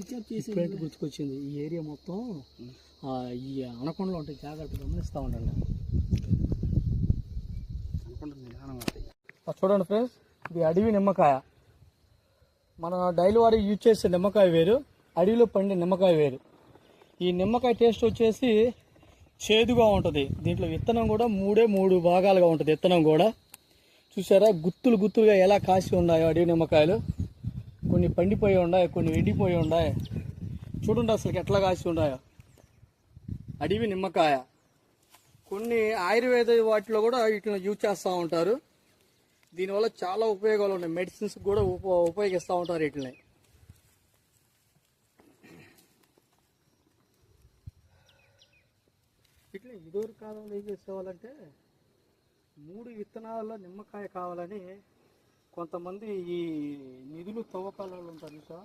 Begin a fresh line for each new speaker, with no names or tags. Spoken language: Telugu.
ఇప్పుడైతే గుర్తుకొచ్చింది. ఈ ఏరియా మొత్తం ఈ అనకొండలో ఉంటాయి, జాగ్రత్త గమనిస్తూ ఉండండి. చూడండి ఫ్రెండ్స్, ఇది అడవి నిమ్మకాయ. మనం డైలీ వారి యూజ్ చేసే నిమ్మకాయ వేరు, అడవిలో పండే నిమ్మకాయ వేరు. ఈ నిమ్మకాయ టేస్ట్ వచ్చేసి చేదుగా ఉంటుంది. దీంట్లో విత్తనం కూడా మూడు భాగాలుగా ఉంటుంది. విత్తనం కూడా చూసారా, గుత్తులుగా ఎలా కాసి ఉన్నాయో అడవి నిమ్మకాయలు. కొన్ని పండిపోయి ఉన్నాయి, కొన్ని ఎండిపోయి ఉన్నాయి. చూడండి అసలు ఎట్లా కాసి ఉన్నాయో అడవి నిమ్మకాయ. కొన్ని ఆయుర్వేద వాటిలో కూడా వీటిని యూజ్ చేస్తూ ఉంటారు. దీనివల్ల చాలా ఉపయోగాలు ఉన్నాయి. మెడిసిన్స్ కూడా ఉపయోగిస్తూ ఉంటారు వీటిని. ఇట్లా ఇదివరకు కాలంలో ఏం చేసేవాళ్ళంటే 3 విత్తనాలలో నిమ్మకాయ కావాలని కొంతమంది ఈ నిధులు తవ్వకాలలో ఉంటారు.